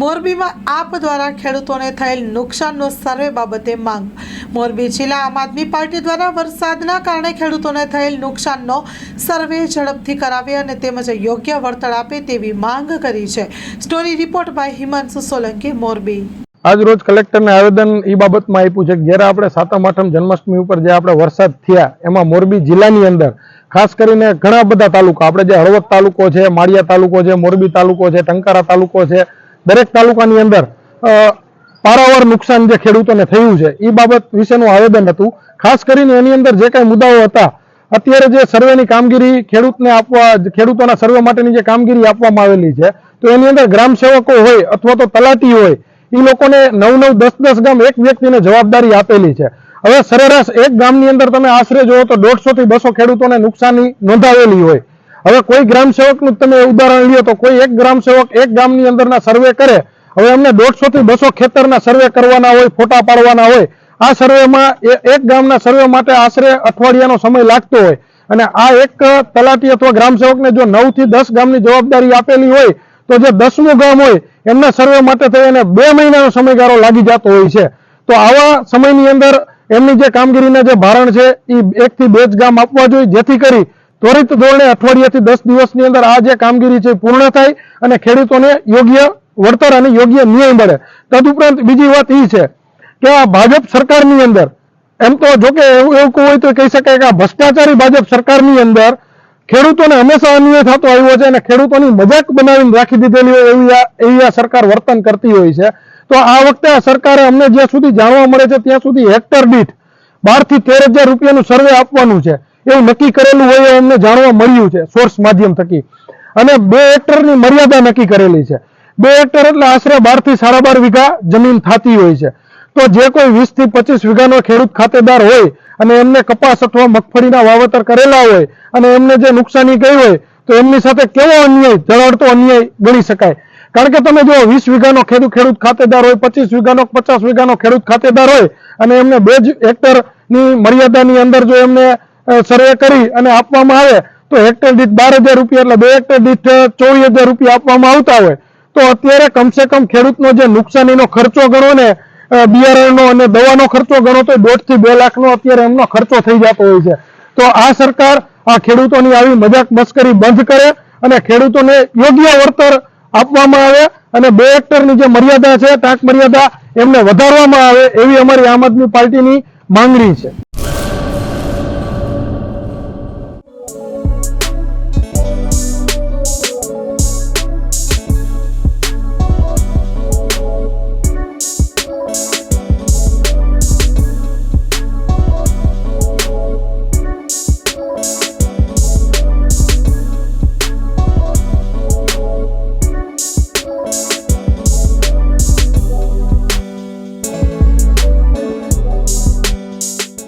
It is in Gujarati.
મોરબીમાં આપ દ્વારા ખેડૂતોને થયેલ નુકસાનનો સર્વે બાબતે માંગ। મોરબી જિલ્લા આમ આદમી પાર્ટી દ્વારા વરસાદના કારણે ખેડૂતોને થયેલ નુકસાનનો સર્વે ઝડપથી કરાવે અને તેમજ યોગ્ય વળતર આપે તેવી માંગ કરી છે। Story report by Himanshu Solanki, Morbi. આજ રોજ કલેક્ટરને આવેદન એ બાબતમાં આપ્યું છે કે જ્યારે આપણે સાતમ આઠમ જન્માષ્ટમી ઉપર જે આપણે વરસાદ થયા એમાં મોરબી જિલ્લાની અંદર ખાસ કરીને ઘણા બધા તાલુકા, આપણે જે હળવદ તાલુકો છે, માળિયા તાલુકો છે, મોરબી તાલુકો છે, ટંકારા તાલુકો છે, દરેક તાલુકાની અંદર પારાવાર નુકસાન જે ખેડૂતોને થયું છે એ બાબત વિશેનું આવેદન હતું। ખાસ કરીને એની અંદર જે કાંઈ મુદ્દાઓ હતા, અત્યારે જે સર્વેની કામગીરી ખેડૂતોના સર્વે માટેની જે કામગીરી આપવામાં આવેલી છે તો એની અંદર ગ્રામ સેવકો હોય અથવા તો તલાટી હોય એ લોકોને 9-9, 10-10 ગામ એક વ્યક્તિને જવાબદારી આપેલી છે। હવે સરેરાશ એક ગામની અંદર તમે આશરે જોવો તો 150 થી 200 ખેડૂતોને નુકસાની નોંધાવેલી હોય। હવે કોઈ ગ્રામ સેવકનું તમે ઉદાહરણ લ્યો તો કોઈ એક ગ્રામ સેવક એક ગામની અંદરના સર્વે કરે, હવે એમને 150 થી 200 ખેતરના સર્વે કરવાના હોય, ફોટા પાડવાના હોય। આ સર્વેમાં એક ગામના સર્વે માટે આશરે અઠવાડિયાનો સમય લાગતો હોય અને આ એક તલાટી અથવા ગ્રામ સેવકને જો 9 થી 10 ગામની જવાબદારી આપેલી હોય તો જે 10મું ગામ હોય એમના સર્વે માટે થઈને 2 મહિનાનો સમયગાળો લાગી જતો હોય છે। તો આવા સમયની અંદર એમની જે કામગીરીના જે ભારણ છે એ 1 થી 2 જ ગામ આપવા જોઈએ, જેથી કરી ત્વરિત ધોરણે અઠવાડિયાથી 10 દિવસની અંદર આ જે કામગીરી છે પૂર્ણ થાય અને ખેડૂતોને યોગ્ય વળતર અને યોગ્ય ન્યાય મળે। તદુપરાંત બીજી વાત એ છે કે આ ભાજપ સરકારની અંદર એમ તો જોકે એવું હોય તો કહી શકાય કે આ ભ્રષ્ટાચારી ભાજપ સરકારની અંદર ખેડૂતોને હંમેશા અન્યાય થતો આવ્યો છે અને ખેડૂતોની મજાક બનાવીને રાખી દીધેલી હોય એવી આ સરકાર વર્તન કરતી હોય છે। તો આ વખતે આ સરકારે અમને જ્યાં સુધી જાણવા મળે છે ત્યાં સુધી હેક્ટર દીઠ 12 થી 13,000 રૂપિયાનું સર્વે આપવાનું છે એવું નક્કી કરેલું હોય એવું અમને જાણવા મળ્યું છે સોર્સ માધ્યમ થકી, અને 2 હેક્ટરની મર્યાદા નક્કી કરેલી છે। 2 હેક્ટર એટલે આશરે 12 થી 12.5 વીઘા જમીન થતી હોય છે। તો જે કોઈ 20 થી 25 વીઘાનો ખેડૂત ખાતેદાર હોય અને એમને કપાસ અથવા મગફળીના વાવેતર કરેલા હોય અને એમને જે નુકસાની ગઈ હોય તો એમની સાથે કેવો અન્યાય, જળહળતો અન્યાય ગણી શકાય। કારણ કે તમે જો 20 વીઘાનો ખેડૂત ખાતેદાર હોય, 25 વીઘાનો, 50 વીઘાનો ખેડૂત ખાતેદાર હોય અને એમને 2 હેક્ટરની મર્યાદાની અંદર જો એમને સર્વે કરી અને આપવામાં આવે તો હેક્ટર દીઠ 12,000 રૂપિયા એટલે 2 હેક્ટર દીઠ 24,000 રૂપિયા આપવામાં આવતા હોય તો અત્યારે કમસે કમ ખેડૂતનો જે નુકસાનીનો ખર્ચો ગણો ને, બિયારણનો અને દવાનો ખર્ચો ગણો તો 1.5 થી 2 લાખનો અત્યારે એમનો ખર્ચો થઈ જતો હોય છે। તો આ સરકાર આ ખેડૂતોની આવી મજાક મસ્કરી બંધ કરે અને ખેડૂતોને યોગ્ય વળતર આપવામાં આવે અને 2 હેક્ટરની જે મર્યાદા છે, ટાંક મર્યાદા એમને વધારવામાં આવે એવી અમારી આમ આદમી પાર્ટીની માંગણી છે।